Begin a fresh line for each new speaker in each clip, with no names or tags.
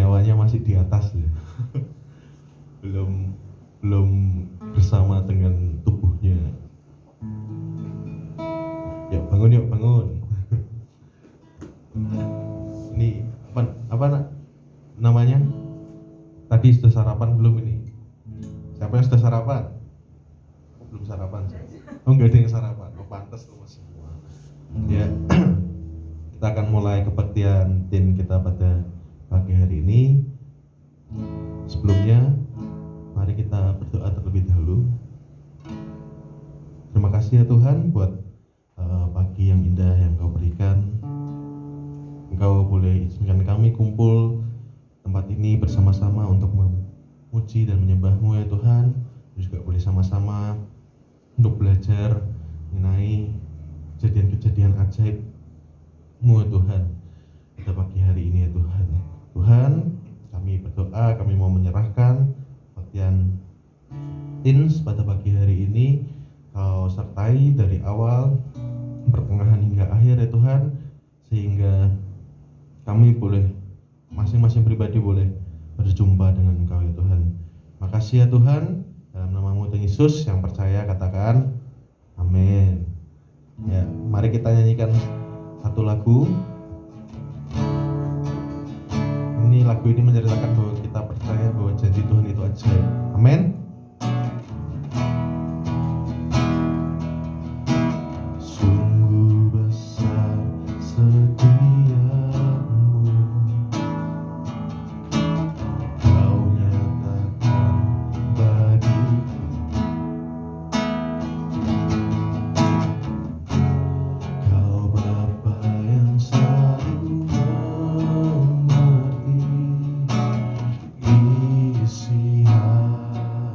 nyawanya masih di atas ya. belum belum bersama dengan tubuhnya. Yuk bangun. Ini apa namanya? Tadi sudah sarapan belum ini? Siapa yang sudah sarapan? Belum sarapan. Oh, enggak ada yang sarapan. Oh, pantas tuh semua. Ya. Kita akan mulai kebaktian tim kita pada pagi hari ini. Sebelumnya, mari kita berdoa terlebih dahulu. Terima kasih ya Tuhan buat pagi yang indah yang Kau berikan. Engkau boleh izinkan kami kumpul tempat ini bersama-sama untuk memuji dan menyembah-Mu ya Tuhan. Juga boleh sama-sama untuk belajar mengenai kejadian-kejadian ajaib-Mu ya Tuhan pada pagi hari ini ya Tuhan. Tuhan, kami berdoa, kami mau menyerahkan bagian Teens pada pagi hari ini. Kau sertai dari awal, pertengahan hingga akhir ya Tuhan, sehingga kami boleh, masing-masing pribadi boleh berjumpa dengan Engkau ya Tuhan. Makasih ya Tuhan, dalam nama-Mu Tuhan Yesus yang percaya katakan amin. Ya, mari kita nyanyikan satu lagu. Ini lagu ini menceritakan bahwa kita percaya bahwa janji Tuhan itu ajaib. Amin. Sungguh besar setiamu, Kau nyatakan bagiku. Kau Bapa yang selalu mengerti isi hati.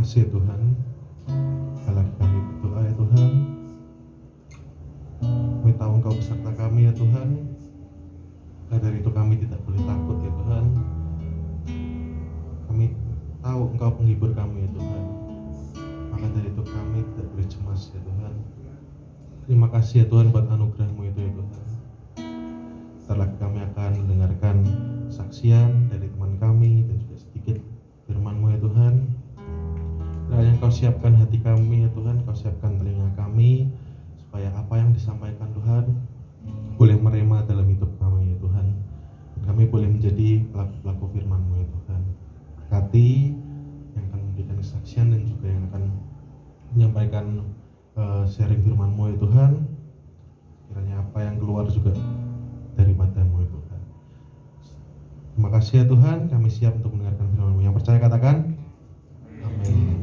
kasih ya Tuhan. Sekali lagi kami berdoa ya Tuhan. Kami tahu Engkau beserta kami ya Tuhan. Maka dari itu kami tidak boleh takut ya Tuhan. Kami tahu Engkau penghibur kami ya Tuhan. Maka dari itu kami tidak boleh cemas ya Tuhan. Terima kasih ya Tuhan buat anugerah-Mu itu ya Tuhan. Setelah lagi kami akan mendengarkan saksian dari teman kami dan juga sedikit firman-Mu ya Tuhan. Kiranya Engkau siapkan hati kami ya Tuhan, Engkau siapkan telinga kami, supaya apa yang disampaikan Tuhan boleh merema dalam hidup kami ya Tuhan. Dan kami boleh menjadi pelaku-pelaku firman-Mu ya Tuhan. Berkati yang akan memberikan kesaksian dan juga yang akan menyampaikan sharing firman-Mu ya Tuhan. Kiranya apa yang keluar juga daripada-Mu ya Tuhan. Terima kasih ya Tuhan, kami siap untuk mendengarkan firman-Mu. Yang percaya katakan amin.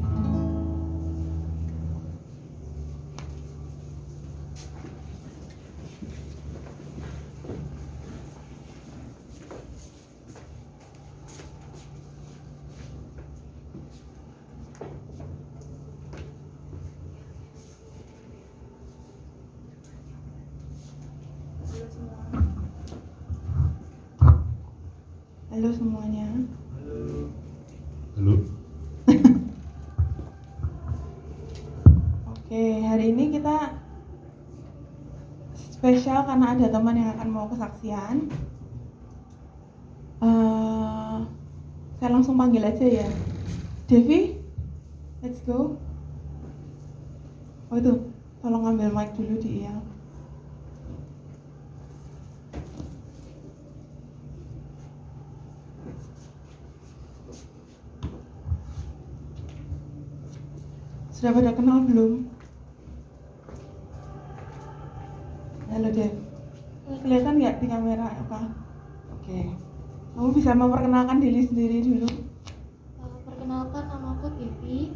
Halo semuanya.
Halo.
Oke, hari ini kita spesial karena ada teman yang akan mau kesaksian. Saya langsung panggil aja ya. Devi, let's go. Oh itu, tolong ambil mic dulu di Iya. Sudah pada kenal belum? Halo Dev, kelihatan nggak di kamera apa? Oke, kamu bisa memperkenalkan diri sendiri dulu.
Perkenalkan, nama aku Devi.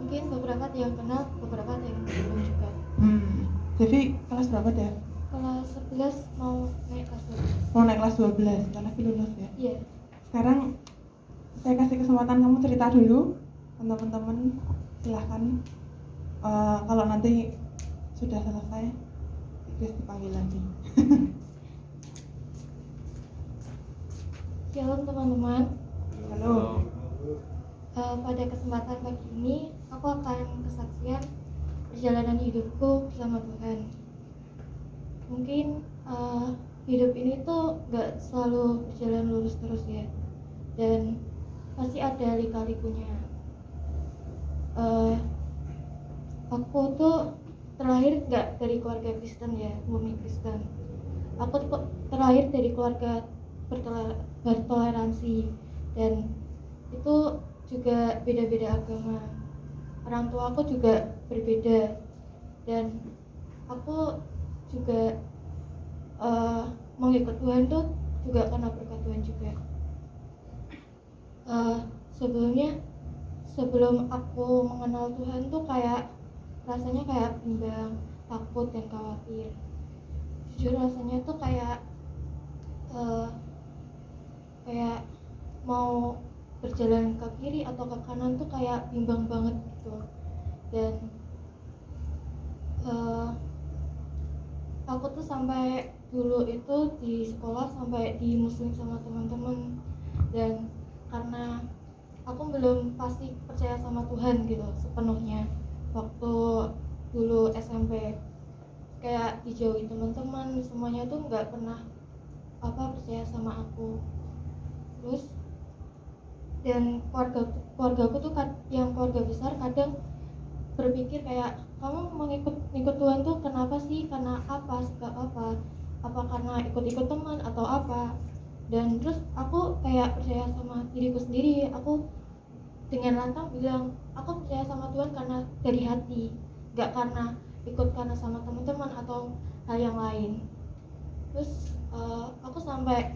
Mungkin beberapa yang kenal, beberapa yang belum juga.
Devi kelas berapa Dev?
Kelas 11 mau naik kelas 12.
Mau naik kelas 12, karena lulus ya.
Iya.
Sekarang saya kasih kesempatan kamu cerita dulu, teman-teman. Silahkan. Kalau nanti sudah selesai, Chris dipanggil lagi.
Shalom teman-teman.
Halo.
Pada kesempatan pagi ini, aku akan kesaksian perjalanan hidupku bersama Tuhan. Mungkin hidup ini tuh gak selalu berjalan lurus terus ya, dan pasti ada lika-likunya. Aku tuh terlahir gak dari keluarga Kristen ya, murni Kristen. Aku terlahir dari keluarga bertoleransi, dan itu juga beda-beda agama. Orang tua aku juga berbeda, dan aku juga mau ikut Tuhan tuh juga karena berkat Tuhan juga. Sebelum aku mengenal Tuhan tuh kayak rasanya kayak bimbang, takut dan khawatir. Jujur rasanya tuh kayak mau berjalan ke kiri atau ke kanan tuh kayak bimbang banget gitu. Dan aku tuh sampai dulu itu di sekolah sampai dimusuhin sama teman-teman, dan karena aku belum pasti percaya sama Tuhan gitu sepenuhnya. Waktu dulu SMP kayak dijauhi teman-teman, semuanya tuh nggak pernah percaya sama aku. Terus dan keluargaku tuh yang keluarga besar kadang berpikir kayak, kamu mengikut Tuhan tuh kenapa sih, karena apa, sebab apa karena ikut-ikut teman atau apa. Dan terus aku kayak percaya sama diriku sendiri. Aku dengan lantang bilang aku percaya sama Tuhan karena dari hati, gak karena ikut karena sama teman-teman atau hal yang lain. Terus aku sampai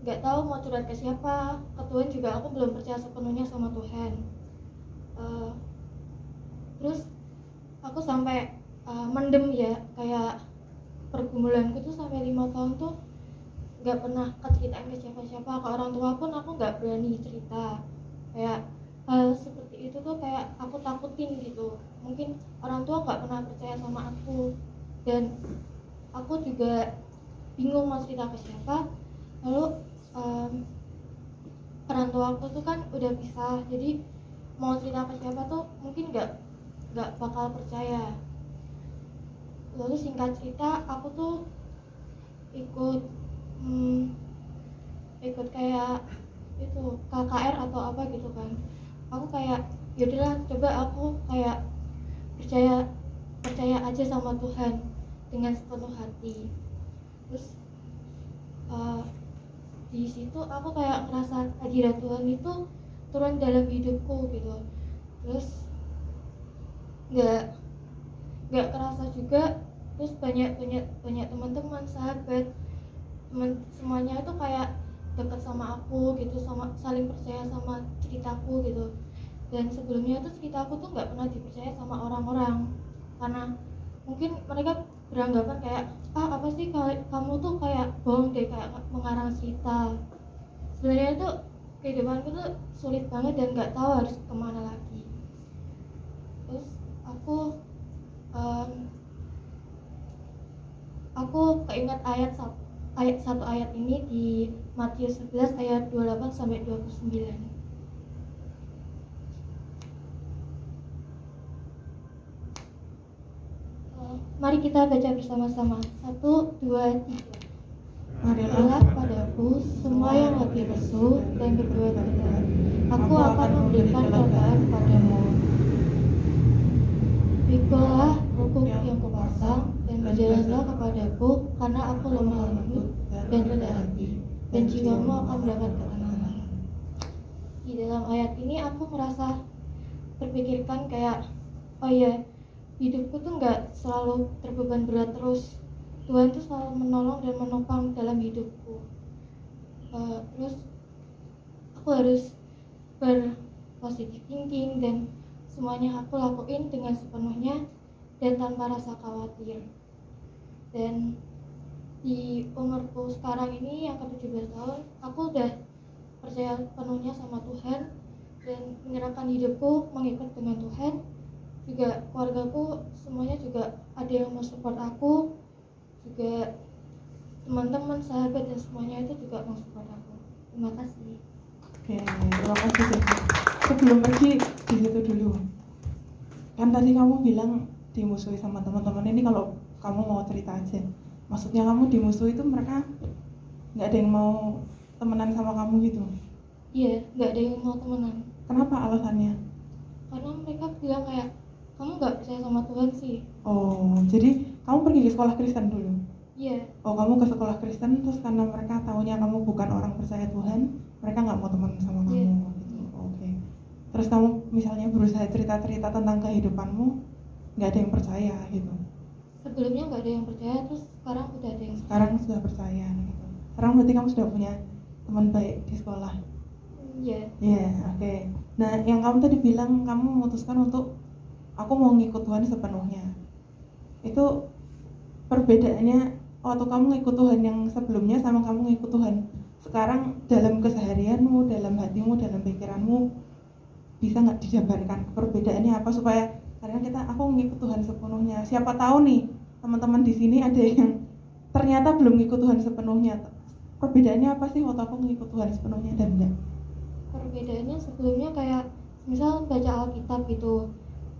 gak tahu mau curhat ke siapa. Ke Tuhan juga aku belum percaya sepenuhnya sama Tuhan. Terus aku sampai mendem ya, kayak pergumulanku tuh sampai 5 tahun tuh gak pernah ceritain ke siapa-siapa. Ke orang tua pun aku gak berani cerita. Kayak hal seperti itu tuh kayak aku takutin gitu. Mungkin orang tua nggak pernah percaya sama aku, dan aku juga bingung mau cerita ke siapa. Lalu orang tua aku tuh kan udah pisah, jadi mau cerita ke siapa tuh mungkin nggak bakal percaya. Lalu singkat cerita aku tuh ikut ikut kayak itu KKR atau apa gitu kan. Aku kayak yaudahlah, coba aku kayak percaya percaya aja sama Tuhan dengan sepenuh hati. Terus uh, di situ aku kayak ngerasa hadirat Tuhan itu turun dalam hidupku gitu. Terus nggak kerasa juga. Terus banyak teman-teman, sahabat, semuanya itu kayak dekat sama aku gitu, sama saling percaya sama ceritaku gitu. Dan sebelumnya tuh ceritaku tuh nggak pernah dipercaya sama orang-orang, karena mungkin mereka beranggapan kayak apa sih kamu tuh kayak bohong deh, kayak mengarang cerita. Sebenarnya itu kehidupanku tuh sulit banget dan nggak tahu harus kemana lagi. Terus aku keinget satu ayat ini di Matius 11 ayat 28 sampai 29. Mari kita baca bersama-sama. 1, 2, 3. Marilah padaku semua yang letih lesu dan berbuat berat, aku akan memberikan kelegaan padamu. Pikulah rukuk yang kupasang dan berjalanlah kepadaku, karena aku lemah lembut dan rendah hati, dan jiwamu akan mendapat ketenangan. Di dalam ayat ini aku merasa terpikirkan kayak, oh ya, hidupku tuh nggak selalu terbeban berat terus. Tuhan tuh selalu menolong dan menopang dalam hidupku. Terus aku harus berpositif thinking, dan semuanya aku lakuin dengan sepenuhnya dan tanpa rasa khawatir. Dan di umurku sekarang ini yang ke-17 tahun, aku udah percaya penuhnya sama Tuhan dan menyerahkan hidupku mengikut dengan Tuhan. Juga keluargaku semuanya juga ada yang mau support aku, juga teman-teman, sahabat, dan semuanya itu juga mau support aku. Terima kasih.
Oke, terima kasih Devi. Sebelum pergi di situ dulu. Kan tadi kamu bilang dimusuhi sama teman-teman ini, kalau kamu mau cerita aja. Maksudnya kamu dimusuhi itu mereka nggak ada yang mau temenan sama kamu gitu?
Iya, nggak ada yang mau temenan.
Kenapa alasannya?
Karena mereka bilang kayak, kamu nggak percaya sama Tuhan sih.
Oh, jadi kamu pergi ke sekolah Kristen dulu?
Iya.
Oh, kamu ke sekolah Kristen, terus karena mereka taunya kamu bukan orang percaya Tuhan, mereka nggak mau teman sama kamu.
Iya.
Gitu. Oke. Terus kamu misalnya berusaha cerita-cerita tentang kehidupanmu, nggak ada yang percaya gitu?
Sebelumnya nggak ada yang percaya, terus sekarang udah ada yang percaya.
Sekarang sudah percaya gitu. Sekarang berarti kamu sudah punya teman baik di sekolah?
Iya.
Iya, oke. Nah, yang kamu tadi bilang kamu memutuskan untuk aku mau ngikut Tuhan sepenuhnya. Itu perbedaannya waktu kamu ngikut Tuhan yang sebelumnya sama kamu ngikut Tuhan sekarang, dalam keseharianmu, dalam hatimu, dalam pikiranmu, bisa nggak dijabarkan perbedaannya apa, supaya karena aku ngikut Tuhan sepenuhnya. Siapa tahu nih teman-teman di sini ada yang ternyata belum ngikut Tuhan sepenuhnya. Perbedaannya apa sih waktu aku ngikut Tuhan sepenuhnya dan enggak?
Perbedaannya sebelumnya kayak misal baca Alkitab gitu,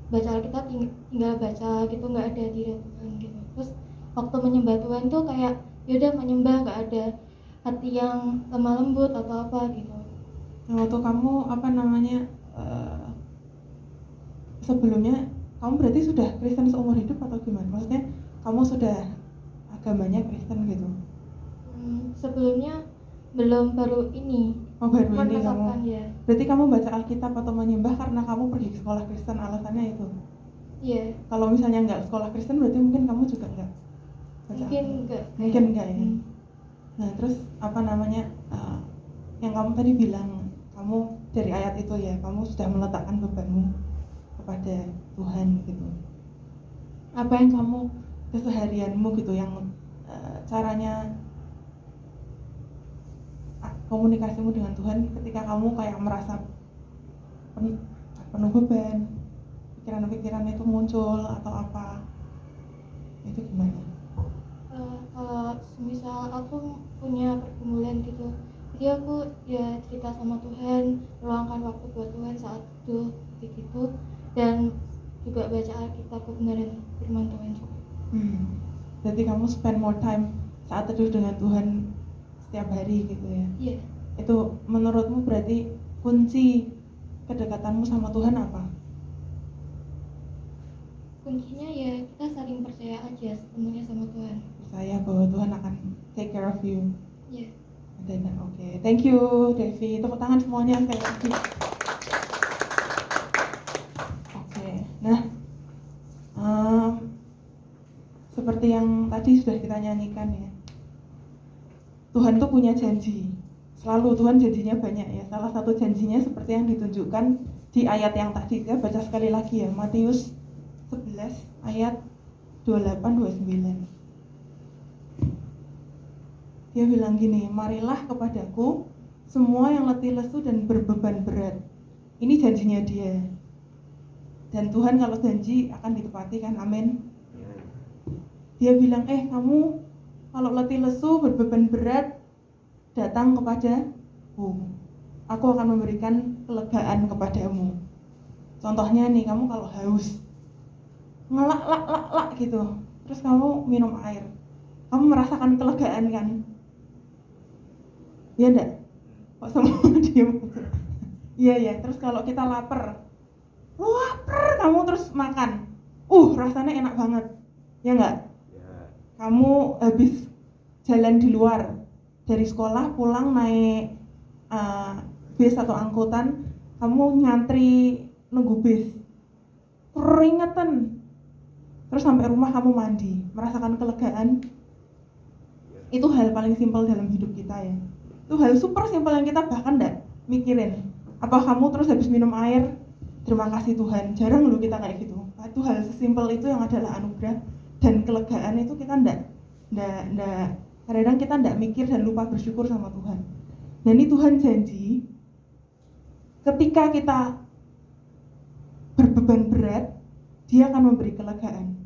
baca Alkitab tinggal baca gitu, nggak ada hadirat Tuhan gitu. Terus waktu menyembah Tuhan tuh kayak yaudah menyembah, nggak ada hati yang lemah lembut atau apa gitu.
Nah, waktu kamu sebelumnya kamu berarti sudah Kristen seumur hidup atau gimana? Maksudnya kamu sudah agamanya Kristen gitu?
Sebelumnya belum, baru ini.
Oh, baru ini kamu.
Ya.
Berarti kamu baca Alkitab atau menyembah karena kamu pergi ke sekolah Kristen, alasannya itu?
Iya.
Kalau misalnya nggak sekolah Kristen berarti mungkin kamu juga nggak baca
Mungkin
Alkitab.
enggak.
Mungkin enggak ya. Nah, terus yang kamu tadi bilang, kamu dari ayat itu ya, kamu sudah meletakkan bebanmu kepada Tuhan gitu. Apa yang kamu keseharianmu gitu, yang caranya komunikasimu dengan Tuhan ketika kamu kayak merasa penuh beban, pikiran-pikiran itu muncul atau apa, itu gimana?
Kalau misal aku punya pergumulan gitu, jadi aku ya cerita sama Tuhan, meluangkan waktu buat Tuhan saat itu begitu, dan juga baca Alkitab, kebenaran firman Tuhan juga.
Berarti kamu spend more time saat teduh dengan Tuhan setiap hari gitu ya?
Iya.
Itu menurutmu berarti kunci kedekatanmu sama Tuhan apa?
Kuncinya ya kita saling percaya aja sepenuhnya sama Tuhan.
Percaya bahwa Tuhan akan take care of you.
Iya.
Dan oke, thank you Devi. Tepuk tangan semuanya sekali lagi. Oke, nah seperti yang tadi sudah kita nyanyikan ya, Tuhan tuh punya janji. Selalu Tuhan janjinya banyak ya. Salah satu janjinya seperti yang ditunjukkan di ayat yang tadi. Saya baca sekali lagi ya, Matius 11 ayat 28-29. Dia bilang gini, marilah kepadaku semua yang letih lesu dan berbeban berat. Ini janjinya dia. Dan Tuhan kalau janji akan ditepati kan, amin. Dia bilang, kamu kalau letih lesu berbeban berat, datang kepadaku. Aku akan memberikan kelegaan kepadamu. Contohnya nih, kamu kalau haus, ngelak gitu, terus kamu minum air, kamu merasakan kelegaan kan? Iya enggak? Kok semua diem? Iya. Terus kalau kita lapar, kamu terus makan, rasanya enak banget, ya enggak? Kamu habis jalan di luar dari sekolah pulang naik bis atau angkutan, kamu nyantri nunggu bis, keringetan, terus sampai rumah kamu mandi, merasakan kelegaan. Itu hal paling simpel dalam hidup kita ya. Itu hal super simpel yang kita bahkan enggak mikirin. Apa kamu terus habis minum air, terima kasih Tuhan. Jarang loh kita kayak gitu. Itu hal sesimpel itu yang adalah anugerah dan kelegaan itu kita enggak kadang kita enggak mikir dan lupa bersyukur sama Tuhan. Dan ini Tuhan janji ketika kita berbeban berat, Dia akan memberi kelegaan.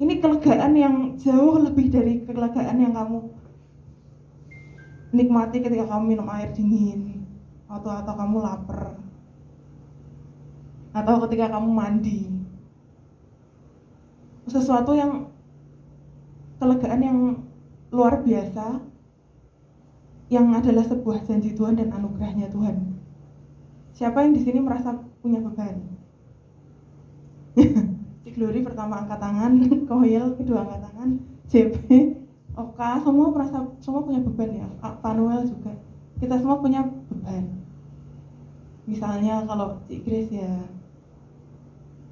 Ini kelegaan yang jauh lebih dari kelegaan yang kamu nikmati ketika kamu minum air dingin atau kamu lapar atau ketika kamu mandi. Sesuatu yang kelegaan yang luar biasa, yang adalah sebuah janji Tuhan dan anugerahnya Tuhan. Siapa yang di sini merasa punya beban? Si Glory pertama angkat tangan, Kohil kedua angkat tangan, JP, Oka, semua punya beban ya. Panuel juga. Kita semua punya beban. Misalnya kalau Cik Grace ya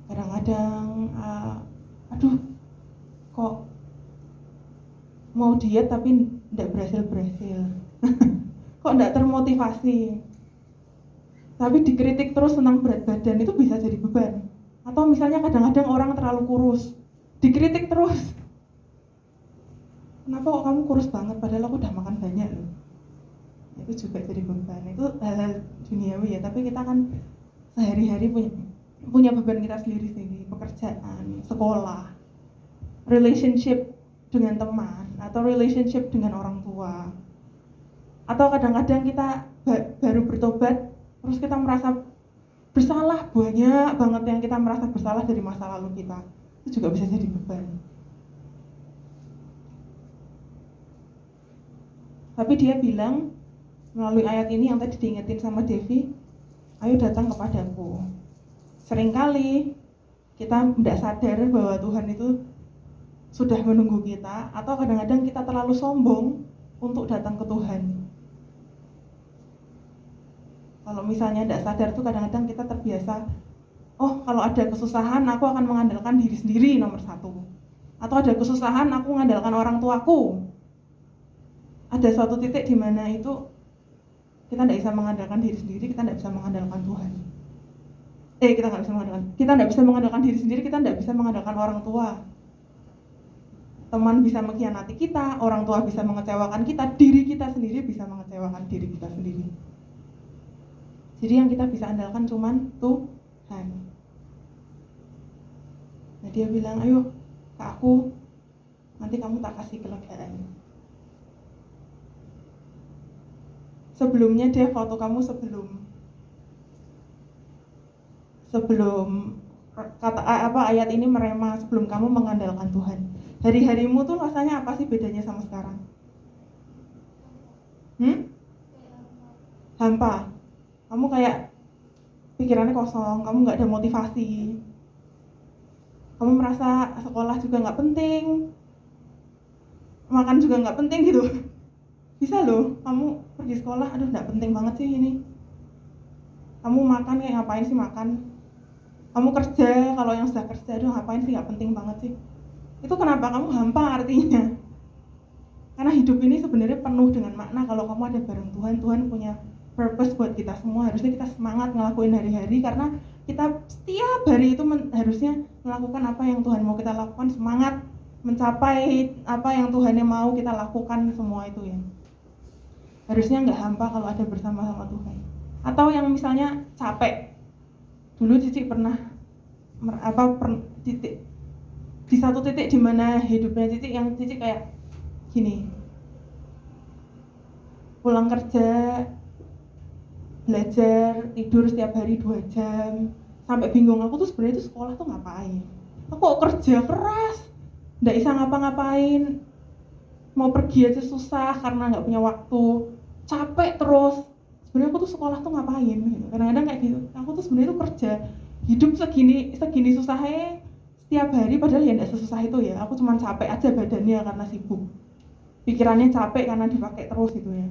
kadang-kadang kok mau diet tapi enggak berhasil. Kok enggak termotivasi. Tapi dikritik terus tentang berat badan, itu bisa jadi beban. Atau misalnya kadang-kadang orang terlalu kurus, dikritik terus. Kenapa kok kamu kurus banget padahal aku udah makan banyak loh. Itu juga jadi beban. Itu hal-hal duniawi ya, tapi kita kan sehari-hari punya beban kita sendiri, pekerjaan, sekolah, relationship dengan teman, atau relationship dengan orang tua. Atau kadang-kadang kita baru bertobat, terus kita merasa bersalah, banyak banget yang kita merasa bersalah dari masa lalu kita. Itu juga bisa jadi beban. Tapi dia bilang melalui ayat ini yang tadi diingetin sama Devi, ayo datang kepadaku. Seringkali kita tidak sadar bahwa Tuhan itu sudah menunggu kita, atau kadang-kadang kita terlalu sombong untuk datang ke Tuhan. Kalau misalnya tidak sadar tuh kadang-kadang kita terbiasa, kalau ada kesusahan aku akan mengandalkan diri sendiri nomor satu. Atau ada kesusahan aku mengandalkan orang tuaku. Ada suatu titik di mana itu kita tidak bisa mengandalkan diri sendiri, kita tidak bisa mengandalkan Tuhan. Kita tidak bisa mengandalkan diri sendiri, kita tidak bisa mengandalkan orang tua. Teman bisa mengkhianati kita, orang tua bisa mengecewakan kita, diri kita sendiri bisa mengecewakan diri kita sendiri. Jadi yang kita bisa andalkan cuman Tuhan. Nah dia bilang, ayo ke aku, nanti kamu tak kasih kelegaan. Sebelumnya dia foto kamu sebelum kata ayat ini merema, sebelum kamu mengandalkan Tuhan. Hari-harimu tuh rasanya apa sih bedanya sama sekarang? Hampa. Kamu kayak pikirannya kosong, kamu nggak ada motivasi. Kamu merasa sekolah juga nggak penting, makan juga nggak penting gitu. Bisa loh, kamu pergi sekolah, aduh nggak penting banget sih ini. Kamu makan kayak ngapain sih makan? Kamu kerja, kalau yang sudah kerja, aduh ngapain sih, nggak penting banget sih. Itu kenapa kamu hampa artinya? Karena hidup ini sebenarnya penuh dengan makna kalau kamu ada bareng Tuhan. Tuhan punya purpose buat kita semua. Harusnya kita semangat ngelakuin hari-hari, karena kita setiap hari itu harusnya melakukan apa yang Tuhan mau kita lakukan, semangat mencapai apa yang Tuhan mau kita lakukan, semua itu ya. Harusnya nggak hampa kalau ada bersama-sama Tuhan. Atau yang misalnya capek. Dulu Cici pernah di satu titik di mana hidupnya Cici, yang Cici kayak gini, pulang kerja, belajar, tidur setiap hari 2 jam, sampai bingung aku tuh sebenarnya itu sekolah tuh ngapain? Aku kok kerja keras, nggak bisa ngapa-ngapain, mau pergi aja susah karena nggak punya waktu, capek terus. Sebenarnya aku tuh sekolah tuh ngapain? Gitu. Kadang-kadang kayak gitu. Aku tuh sebenarnya tuh kerja, hidup segini susahnya setiap hari, padahal ya nggak sesusah itu ya. Aku cuma capek aja badannya karena sibuk, pikirannya capek karena dipakai terus gitu ya.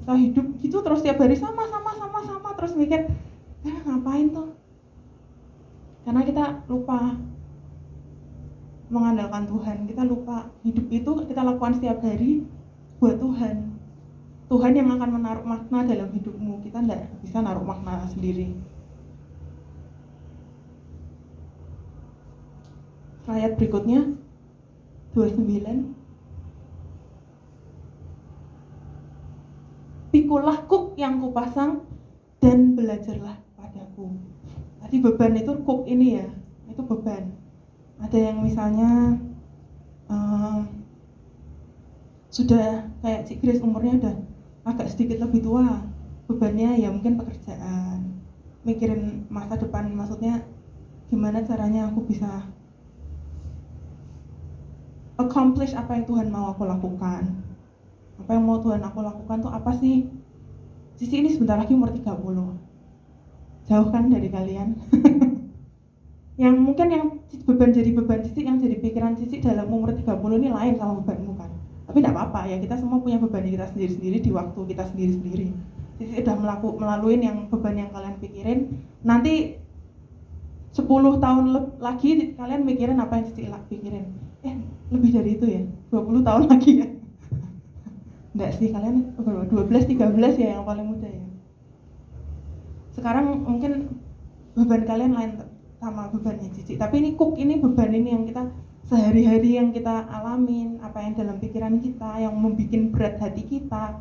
Kita hidup gitu terus tiap hari sama terus mikir, ngapain tuh? Karena kita lupa mengandalkan Tuhan, kita lupa hidup itu kita lakukan setiap hari buat Tuhan. Tuhan yang akan menaruh makna dalam hidupmu, kita enggak bisa naruh makna sendiri. Ayat berikutnya 29. Pikulah kuk yang kupasang dan belajarlah padaku. Tadi beban itu kuk ini ya, itu beban. Ada yang misalnya sudah kayak Cik Grace, umurnya udah agak sedikit lebih tua, bebannya ya mungkin pekerjaan, mikirin masa depan, maksudnya gimana caranya aku bisa accomplish apa yang Tuhan mau aku lakukan. Apa yang mau Tuhan aku lakukan tuh apa sih? Cici ini sebentar lagi umur 30. Jauh kan dari kalian? Yang mungkin yang beban Cici, yang jadi pikiran Cici dalam umur 30 ini lain sama bebanmu kan. Tapi enggak apa-apa ya, kita semua punya beban kita sendiri-sendiri di waktu kita sendiri-sendiri. Cici udah melalui yang beban yang kalian pikirin. Nanti 10 tahun lagi kalian mikirin apa yang Cici pikirin. Lebih dari itu ya, 20 tahun lagi ya. Enggak sih, kalian 12-13 ya yang paling muda ya. Sekarang mungkin beban kalian lain sama bebannya Cici. Tapi ini kuk, ini beban ini yang kita sehari-hari yang kita alamin, apa yang dalam pikiran kita, yang membuat berat hati kita,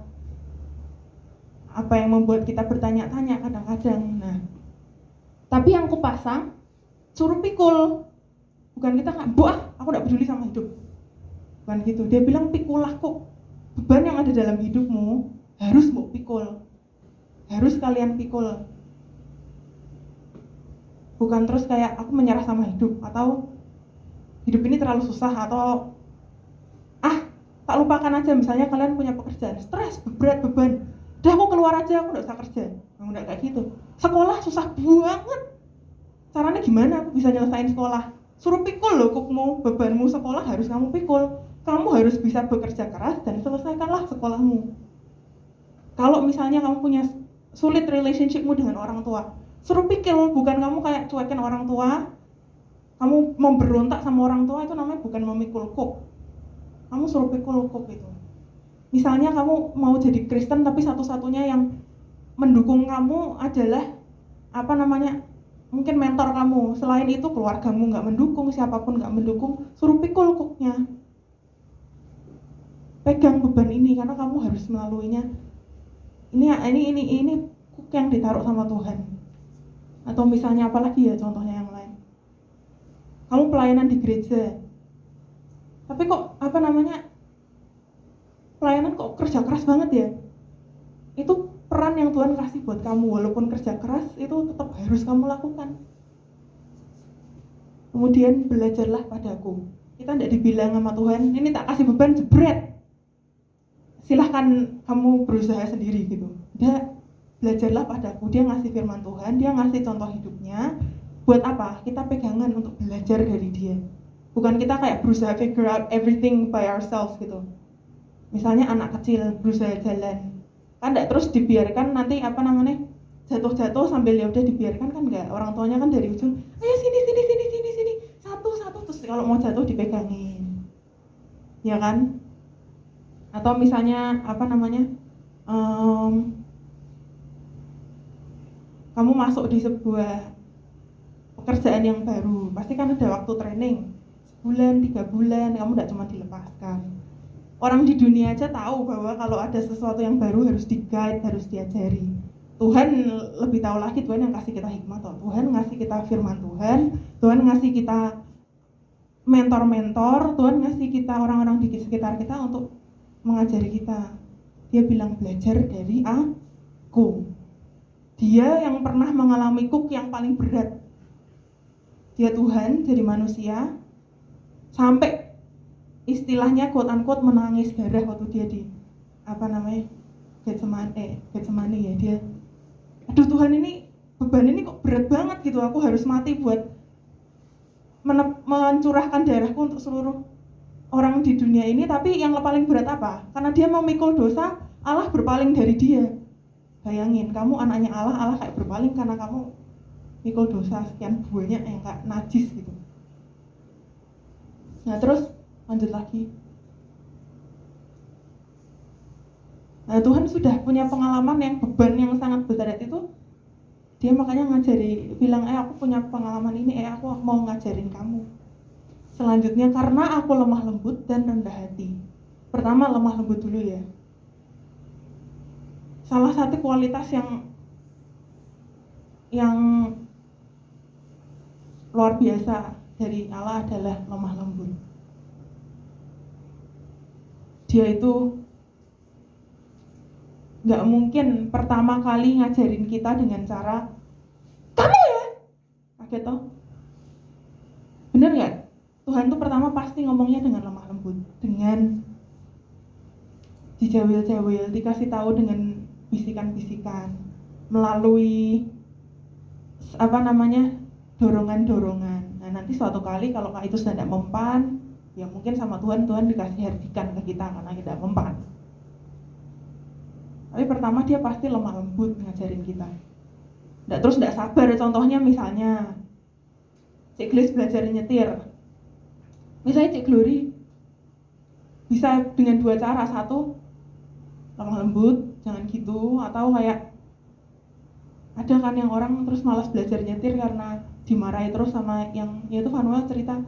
apa yang membuat kita bertanya-tanya kadang-kadang. Nah, tapi yang kupasang suruh pikul. Bukan kita aku gak peduli sama hidup. Bukan gitu. Dia bilang pikulah kuk. Beban yang ada dalam hidupmu harus mau pikul, harus kalian pikul. Bukan terus kayak aku menyerah sama hidup, atau hidup ini terlalu susah, atau tak lupakan aja. Misalnya kalian punya pekerjaan, stres, berat, beban, udah aku keluar aja, aku gak usah kerja. Enggak kayak gitu. Sekolah susah banget, caranya gimana aku bisa nyelesain sekolah? Suruh pikul loh kukmu, bebanmu sekolah harus kamu pikul. Kamu harus bisa bekerja keras dan selesaikanlah sekolahmu. Kalau misalnya kamu punya sulit relationshipmu dengan orang tua, suruh pikul. Bukan kamu kayak cuekin orang tua, kamu memberontak sama orang tua, itu namanya bukan memikul kuk. Kamu suruh pikul kuk itu. Misalnya kamu mau jadi Kristen tapi satu-satunya yang mendukung kamu adalah mungkin mentor kamu. Selain itu keluargamu nggak mendukung, siapapun nggak mendukung, suruh pikul kuknya. Pegang beban ini karena kamu harus melaluinya ini kuk yang ditaruh sama Tuhan. Atau misalnya apalagi ya contohnya yang lain, kamu pelayanan di gereja tapi kok pelayanan kok kerja keras banget ya. Itu peran yang Tuhan kasih buat kamu, walaupun kerja keras itu tetap harus kamu lakukan. Kemudian belajarlah padaku. Kita tidak dibilang sama Tuhan, ini tak kasih beban jebret, silahkan kamu berusaha sendiri gitu. Tidak, belajarlah padaku. Dia ngasih firman Tuhan, dia ngasih contoh hidupnya. Buat apa? Kita pegangan untuk belajar dari dia. Bukan kita kayak berusaha figure out everything by ourselves gitu. Misalnya anak kecil berusaha jalan, kan tidak terus dibiarkan nanti jatuh-jatuh sambil ya udah dibiarkan, kan enggak. Orang tuanya kan dari ujung, ayo sini satu terus kalau mau jatuh dipegangin, ya kan? Atau misalnya kamu masuk di sebuah pekerjaan yang baru, pasti kan ada waktu training, sebulan, 3 bulan, kamu tidak cuma dilepaskan. Orang di dunia aja tahu bahwa kalau ada sesuatu yang baru harus di-guide, harus diajari. Tuhan lebih tahu lagi, Tuhan yang kasih kita hikmah toh. Tuhan ngasih kita firman Tuhan ngasih kita mentor-mentor, Tuhan ngasih kita orang-orang di sekitar kita untuk mengajari kita. Dia bilang belajar dari aku. Dia yang pernah mengalami kuk yang paling berat. Dia Tuhan jadi manusia, sampai istilahnya quote unquote menangis darah waktu dia di Getsemani ya. Dia, aduh Tuhan, ini beban ini kok berat banget gitu, aku harus mati buat mencurahkan darahku untuk seluruh orang di dunia ini. Tapi yang paling berat apa? Karena dia memikul dosa, Allah berpaling dari dia. Bayangin, kamu anaknya Allah kayak berpaling karena kamu mikul dosa sekian banyak yang kayak najis gitu. Nah terus lanjut lagi. Nah Tuhan sudah punya pengalaman yang beban yang sangat berat itu. Dia makanya bilang, aku punya pengalaman ini, aku mau ngajarin kamu. Selanjutnya, karena aku lemah lembut dan rendah hati. Pertama, lemah lembut dulu ya. Salah satu kualitas yang luar biasa dari Allah adalah lemah lembut. Dia itu nggak mungkin pertama kali ngajarin kita dengan cara kamu ya kaget toh. Bener nggak? Tuhan tuh pertama pasti ngomongnya dengan lemah lembut, dengan dijawil-jawil, dikasih tahu dengan bisikan-bisikan, melalui dorongan-dorongan. Nah nanti suatu kali kalau itu sudah tidak mempan, ya mungkin sama Tuhan dikasih herdikan ke kita karena kita mempan. Tapi pertama dia pasti lemah lembut ngajarin kita. Terus tidak sabar. Contohnya misalnya Cik Glis belajar nyetir. Misalnya Cik Glory bisa dengan 2 cara. Satu, lemah lembut, jangan gitu. Atau kayak ada kan yang orang terus malas belajar nyetir karena dimarahi terus sama yang, yaitu Vanuel cerita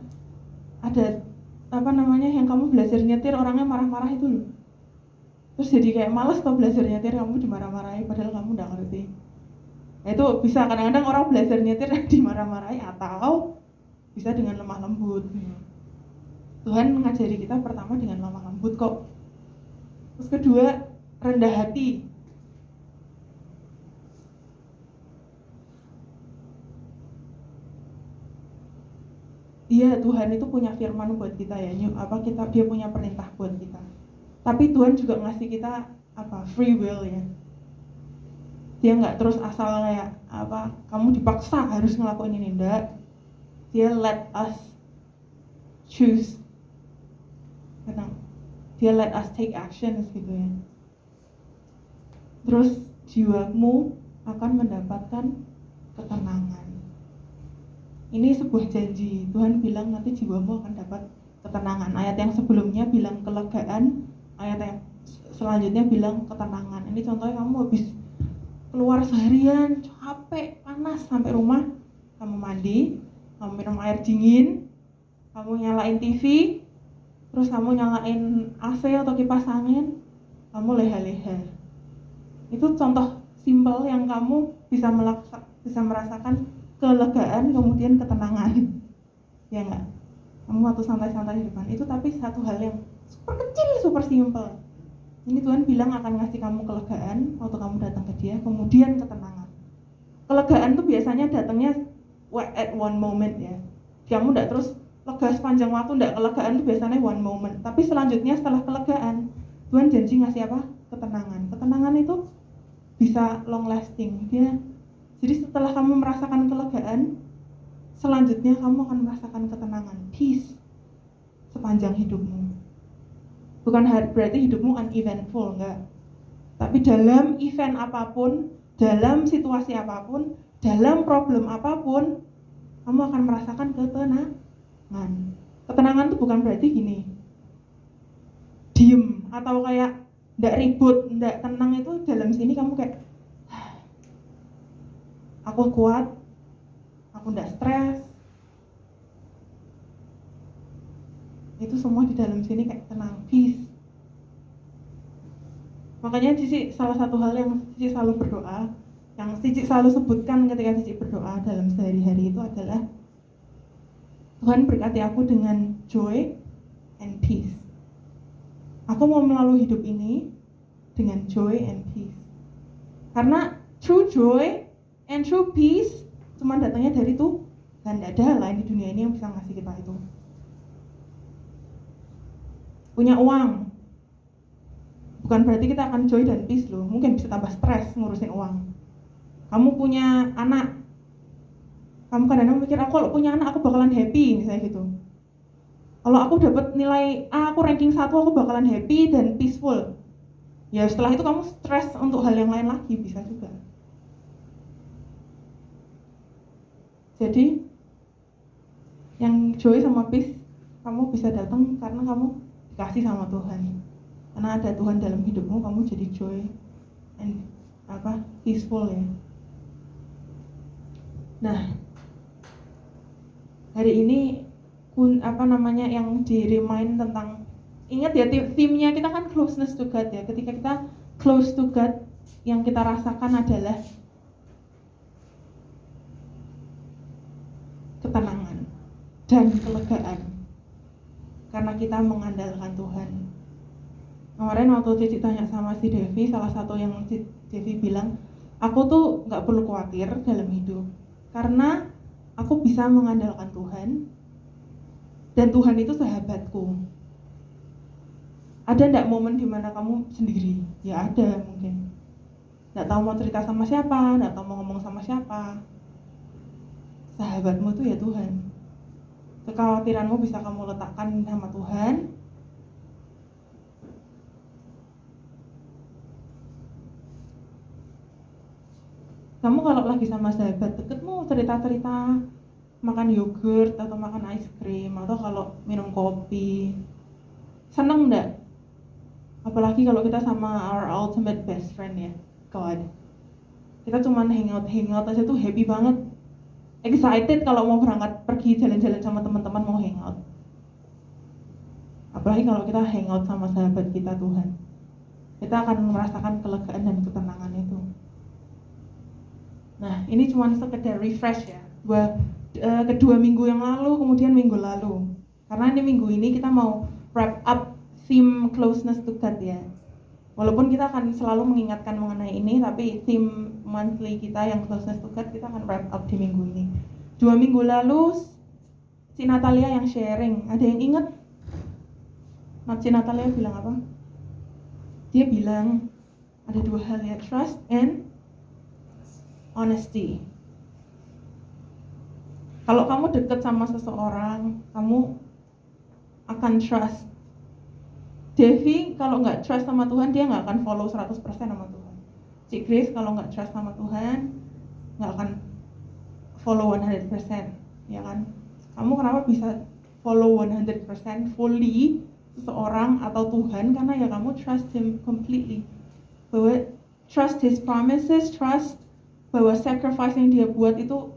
ada yang kamu belajar nyetir orangnya marah-marah itu loh. Terus jadi kayak malas tuh belajar nyetir, kamu dimarah-marahi padahal kamu udah ngerti. Nah, itu bisa kadang-kadang orang belajar nyetir dimarah-marahi, atau bisa dengan lemah lembut. Tuhan mengajari kita pertama dengan lemah lembut kok. Terus kedua, rendah hati. Iya, Tuhan itu punya firman buat kita ya. Dia punya perintah buat kita. Tapi Tuhan juga ngasih kita free will ya. Dia nggak terus asal kayak kamu dipaksa harus ngelakuin ini, enggak. Dia let us choose. Dia let us take actions gitu ya. Terus jiwamu akan mendapatkan ketenangan. Ini sebuah janji. Tuhan bilang nanti jiwamu akan dapat ketenangan. Ayat yang sebelumnya bilang kelegaan, ayat yang selanjutnya bilang ketenangan. Ini contohnya kamu habis keluar seharian, capek, panas, sampai rumah, kamu mandi, kamu minum air dingin, kamu nyalain TV, terus kamu nyalain AC atau kipas angin, kamu leha-leha. Itu contoh simpel yang kamu bisa merasakan kelegaan kemudian ketenangan. Ya enggak? Kamu waktu santai-santai di depan itu, tapi satu hal yang super kecil, super simpel. Ini Tuhan bilang akan ngasih kamu kelegaan waktu kamu datang ke Dia, kemudian ketenangan. Kelegaan tuh biasanya datangnya at one moment ya. Kamu enggak terus lega sepanjang waktu, enggak. Kelegaan tuh biasanya one moment. Tapi selanjutnya setelah kelegaan, Tuhan janji ngasih apa? Ketenangan. Ketenangan itu bisa long lasting. Jadi setelah kamu merasakan kelegaan, selanjutnya kamu akan merasakan ketenangan, peace sepanjang hidupmu. Bukan berarti hidupmu uneventful, enggak. Tapi dalam event apapun, dalam situasi apapun, dalam problem apapun, kamu akan merasakan ketenangan. Ketenangan itu bukan berarti gini, diem atau kayak nggak ribut, nggak tenang. Itu dalam sini kamu kayak aku kuat, aku nggak stres. Itu semua di dalam sini kayak tenang, peace. Makanya Cici, salah satu hal yang Cici selalu berdoa, yang Cici selalu sebutkan ketika Cici berdoa dalam sehari-hari itu adalah Tuhan berkati aku dengan joy and peace. Aku mau melalui hidup ini dengan joy and peace. Karena true joy and true peace cuma datangnya dari Tuhan. Dan tidak ada hal lain di dunia ini yang bisa ngasih kita itu. Punya uang bukan berarti kita akan joy dan peace loh. Mungkin bisa tambah stres ngurusin uang. Kamu punya anak, kamu kadang-kadang mikir, aku kalau punya anak aku bakalan happy, misalnya gitu. Kalau aku dapat nilai A, aku ranking 1, aku bakalan happy dan peaceful. Ya setelah itu kamu stres untuk hal yang lain lagi, bisa juga. Jadi yang joy sama peace kamu bisa datang karena kamu dikasih sama Tuhan. Karena ada Tuhan dalam hidupmu, kamu jadi joy and peaceful ya. Nah, hari ini yang di-remind tentang, ingat ya theme-nya kita kan closeness to God ya. Ketika kita close to God, yang kita rasakan adalah ketenangan dan kelegaan karena kita mengandalkan Tuhan. Kemarin waktu Cici tanya sama si Devi, salah satu yang Devi bilang, aku tuh gak perlu khawatir dalam hidup karena aku bisa mengandalkan Tuhan dan Tuhan itu sahabatku. Ada gak momen dimana kamu sendiri? Ya ada mungkin. Gak tahu mau cerita sama siapa, gak tahu mau ngomong sama siapa. Sahabatmu itu ya Tuhan. Kekhawatiranmu bisa kamu letakkan sama Tuhan. Kamu kalau lagi sama sahabat deketmu cerita-cerita, makan yogurt atau makan ice cream atau kalau minum kopi, seneng enggak? Apalagi kalau kita sama our ultimate best friend ya, God. Kita cuman hangout aja tuh happy banget. Excited kalau mau berangkat pergi jalan-jalan sama teman-teman mau hangout. Apalagi kalau kita hangout sama sahabat kita Tuhan. Kita akan merasakan kelegaan dan ketenangan itu. Nah, ini cuma sekedar refresh ya. Kedua minggu yang lalu, kemudian minggu lalu. Karena ini minggu ini kita mau wrap up theme closeness to God ya. Walaupun kita akan selalu mengingatkan mengenai ini, tapi theme monthly kita yang closeness to God kita akan wrap up di minggu ini. 2 minggu lalu si Natalia yang sharing, ada yang ingat? Si Natalia bilang apa? Dia bilang ada 2 hal ya, trust and honesty. Kalau kamu dekat sama seseorang, kamu akan trust. Devi kalau nggak trust sama Tuhan, dia nggak akan follow 100% sama Tuhan. Cik Grace kalau nggak trust sama Tuhan, nggak akan follow 100%, ya kan? Kamu kenapa bisa follow 100% fully seseorang atau Tuhan? Karena ya kamu trust Him completely. Bahwa trust His promises, trust bahwa sacrifice yang Dia buat itu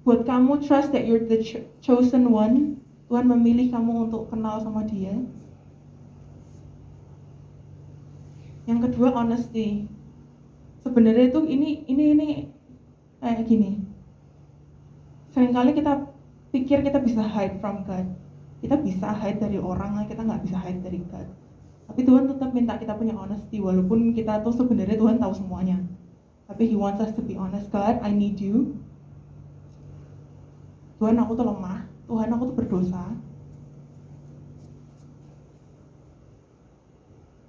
buat kamu, trust that you're the chosen one. Tuhan memilih kamu untuk kenal sama Dia. Yang kedua, honesty. Sebenarnya itu ini kayak gini. Seringkali kita pikir kita bisa hide from God. Kita bisa hide dari orang, kita nggak bisa hide dari God. Tapi Tuhan tetap minta kita punya honesty, walaupun kita tuh sebenarnya Tuhan tahu semuanya. Tapi He wants us to be honest. God, I need you. Tuhan, aku tuh lemah. Tuhan, aku tuh berdosa.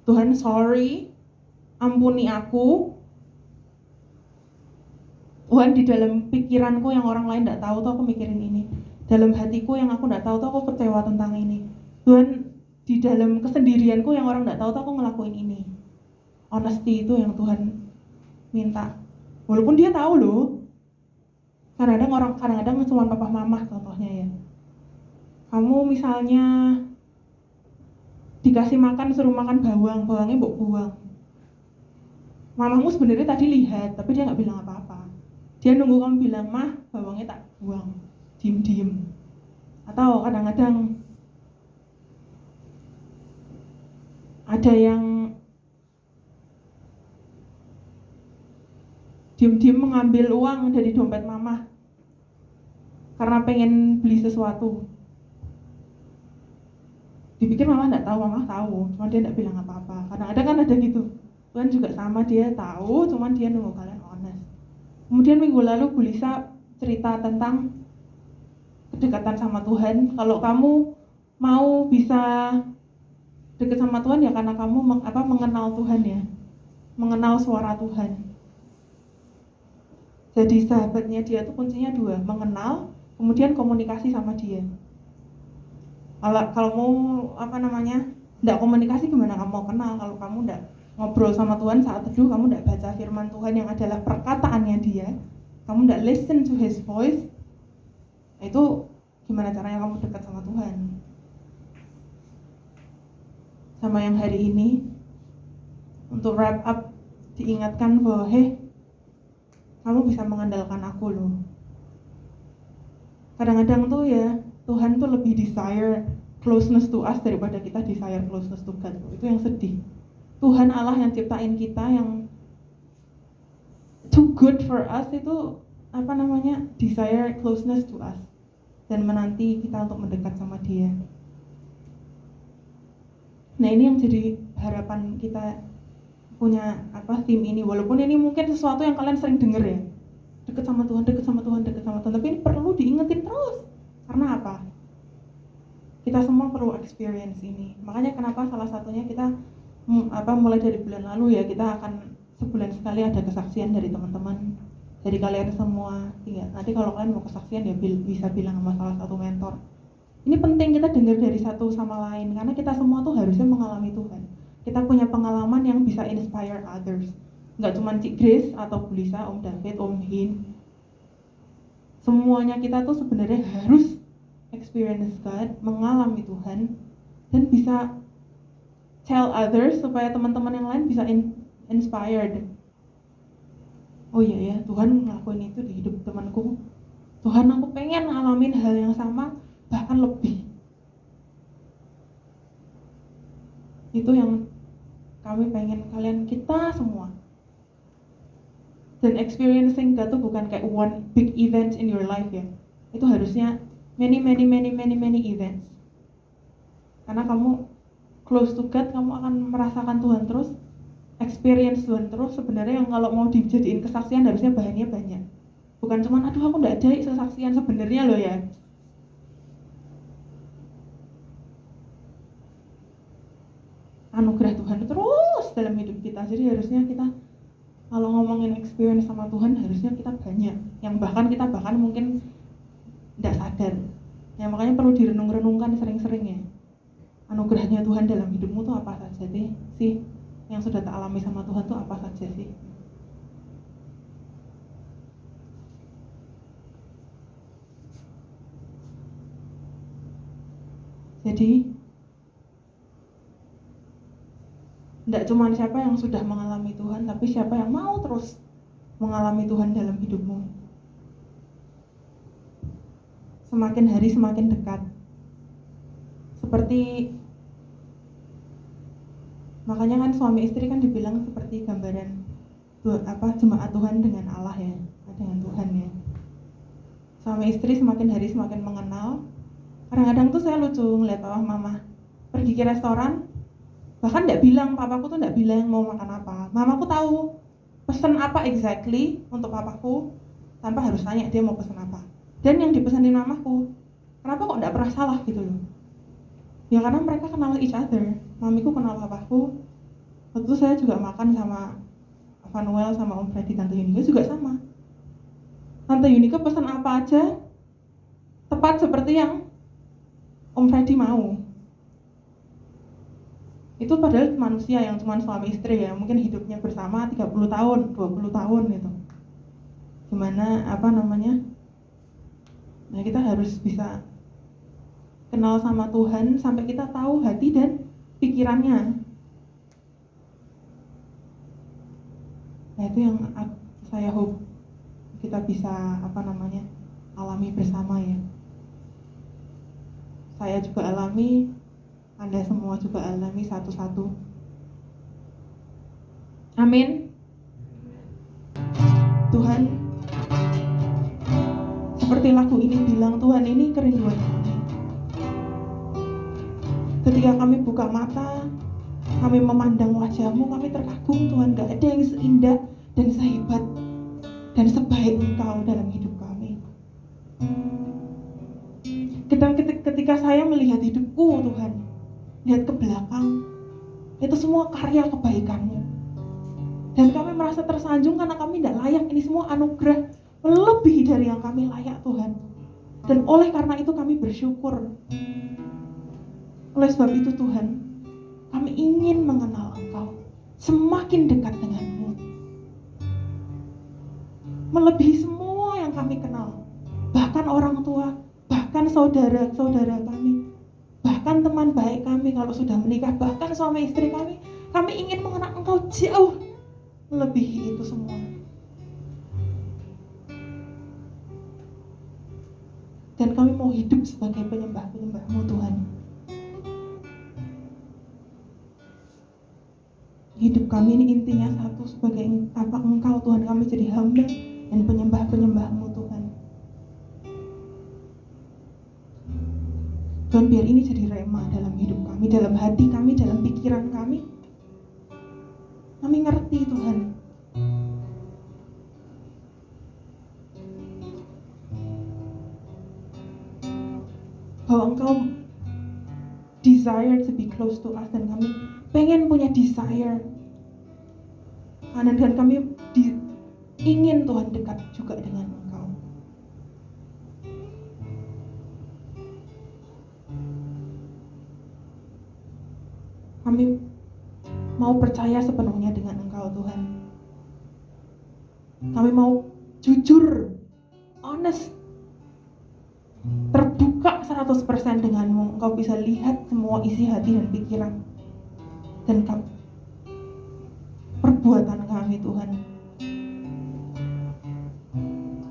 Tuhan, sorry. Ampuni aku. Tuhan, di dalam pikiranku yang orang lain tidak tahu tuh aku mikirin ini. Dalam hatiku yang aku tidak tahu tuh aku kecewa tentang ini. Tuhan, di dalam kesendirianku yang orang tidak tahu tuh aku ngelakuin ini. Honesty itu yang Tuhan minta. Walaupun Dia tahu loh. Kadang-kadang cuma papa mama contohnya ya. Kamu misalnya dikasih makan, suruh makan bawangnya mbok buang. Mamamu sebenarnya tadi lihat, tapi dia nggak bilang apa-apa. Dia nunggu kamu bilang, mah bawangnya tak buang, diem. Atau kadang-kadang ada yang diem mengambil uang dari dompet mama karena pengen beli sesuatu. Dipikir mama nggak tahu, mama tahu, cuma dia nggak bilang apa-apa. Kadang-kadang kan ada gitu. Tuhan juga sama, dia tahu, cuman dia nunggu kalian honest. Kemudian minggu lalu Bu Lisa cerita tentang kedekatan sama Tuhan. Kalau kamu mau bisa dekat sama Tuhan ya karena kamu mengenal Tuhan ya, mengenal suara Tuhan. Jadi sahabatnya dia tuh kuncinya dua, mengenal, kemudian komunikasi sama dia. Kalau mau nggak komunikasi gimana kamu mau kenal? Kalau kamu nggak ngobrol sama Tuhan saat teduh, kamu nggak baca firman Tuhan yang adalah perkataannya dia, kamu nggak listen to His voice, itu gimana caranya kamu dekat sama Tuhan? Sama yang hari ini, untuk wrap up, diingatkan bahwa kamu bisa mengandalkan aku loh. Kadang-kadang tuh ya, Tuhan tuh lebih desire closeness to us daripada kita desire closeness to God. Itu yang sedih. Tuhan Allah yang ciptain kita, yang too good for us, itu desire closeness to us dan menanti kita untuk mendekat sama Dia. Nah, ini yang jadi harapan kita punya theme ini. Walaupun ini mungkin sesuatu yang kalian sering dengar ya, dekat sama Tuhan, tapi ini perlu diingetin terus. Karena apa? Kita semua perlu experience ini. Makanya kenapa salah satunya kita mulai dari bulan lalu ya, kita akan sebulan sekali ada kesaksian dari teman-teman, dari kalian semua. Nanti kalau kalian mau kesaksian ya bisa bilang sama salah satu mentor. Ini penting kita dengar dari satu sama lain, karena kita semua tuh harusnya mengalami Tuhan. Kita punya pengalaman yang bisa inspire others. Nggak cuma Cik Grace atau Bu Lisa, Om David, Om Hin. Semuanya kita tuh sebenarnya harus experience God, mengalami Tuhan, dan bisa tell others supaya teman-teman yang lain bisa inspired. Oh iya ya, Tuhan ngelakuin itu di hidup temanku. Tuhan, aku pengen ngalamin hal yang sama, bahkan lebih. Itu yang kami pengen kalian, kita semua. Dan experiencing God itu bukan kayak one big event in your life ya. Itu harusnya many events. Karena kamu close to God, kamu akan merasakan Tuhan terus, experience Tuhan terus. Sebenarnya yang kalau mau dijadiin kesaksian harusnya bahannya banyak. Bukan cuma aduh aku nggak ada kesaksian, sebenarnya loh ya. Anugerah Tuhan terus dalam hidup kita. Jadi harusnya kita kalau ngomongin experience sama Tuhan harusnya kita banyak. Yang kita bahkan mungkin tidak sadar. Ya makanya perlu direnung-renungkan sering-sering ya. Anugerahnya Tuhan dalam hidupmu tuh apa saja sih? Yang sudah tak alami sama Tuhan tuh apa saja sih? Jadi tidak cuma siapa yang sudah mengalami Tuhan, tapi siapa yang mau terus mengalami Tuhan dalam hidupmu. Semakin hari semakin dekat. Makanya kan suami istri kan dibilang seperti gambaran jemaat Tuhan dengan Allah ya, dengan Tuhan ya. Suami istri semakin hari semakin mengenal. Kadang-kadang tuh saya lucu ngeliat papa mama pergi ke restoran, bahkan nggak bilang, papaku tuh nggak bilang mau makan apa. Mamaku tahu pesen apa exactly untuk papaku tanpa harus tanya dia mau pesen apa. Dan yang dipesanin mamaku, kenapa kok nggak pernah salah gitu loh? Ya karena mereka kenal each other. Mamiku kenal papaku. Waktu itu saya juga makan sama Vanuel sama Om Freddy, Tante Yunika juga sama. Tante Yunika pesan apa aja tepat seperti yang Om Freddy mau. Itu padahal manusia yang cuma suami istri ya, mungkin hidupnya bersama 30 tahun, 20 tahun gitu. Gimana nah kita harus bisa kenal sama Tuhan sampai kita tahu hati dan pikirannya. Nah itu yang saya hope kita bisa alami bersama ya. Saya juga alami, Anda semua juga alami satu-satu. Amin. Tuhan, seperti lagu ini bilang, Tuhan ini kerinduan kami. Ketika kami buka mata, kami memandang wajah-Mu, kami terkagum Tuhan, gak ada yang seindah dan sehebat dan sebaik Engkau dalam hidup kami. Ketika saya melihat hidupku Tuhan, lihat ke belakang, itu semua karya kebaikan-Mu. Dan kami merasa tersanjung karena kami tidak layak, ini semua anugerah melebihi dari yang kami layak Tuhan. Dan oleh karena itu kami bersyukur. Oleh sebab itu Tuhan, kami ingin mengenal Engkau, semakin dekat dengan-Mu, melebihi semua yang kami kenal, bahkan orang tua, bahkan saudara-saudara kami, bahkan teman baik kami kalau sudah menikah, bahkan suami istri kami ingin mengenal Engkau jauh melebihi itu semua. Dan kami mau hidup sebagai penyembah-penyembah-Mu Tuhan. Hidup kami ini intinya satu, sebagai Engkau Tuhan, kami jadi hamba dan penyembah-penyembah-Mu Tuhan. Tuhan biar ini jadi rema dalam hidup kami, dalam hati kami, dalam pikiran kami. Kami ngerti Tuhan, bahwa Engkau desire to be close to us, dan kami pengen punya desire, dan kami ingin Tuhan dekat juga dengan Engkau. Kami mau percaya sepenuhnya dengan Engkau Tuhan. Kami mau jujur, honest, terbuka 100% dengan-Mu. Engkau bisa lihat semua isi hati dan pikiran dan perbuatan kami Tuhan.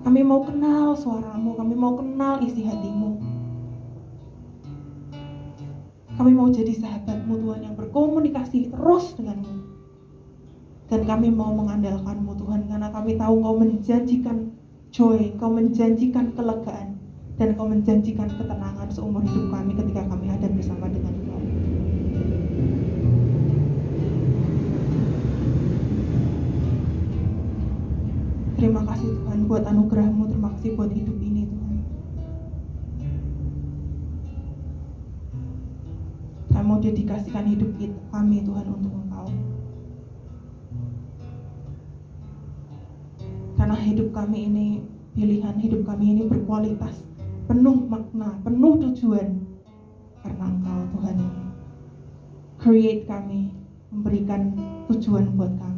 Kami mau kenal suara-Mu, kami mau kenal isi hati-Mu. Kami mau jadi sahabat-Mu Tuhan yang berkomunikasi terus dengan-Mu. Dan kami mau mengandalkan-Mu Tuhan, karena kami tahu Engkau menjanjikan joy, Engkau menjanjikan kelegaan, dan Engkau menjanjikan ketenangan seumur hidup kami ketika kami ada bersama dengan Engkau. Terima kasih Tuhan buat anugerah-Mu, terima kasih buat hidup ini Tuhan. Kami mau dedikasikan hidup kami Tuhan untuk Engkau. Karena hidup kami ini pilihan, hidup kami ini berkualitas, penuh makna, penuh tujuan. Karena Engkau Tuhan create kami, memberikan tujuan buat kami.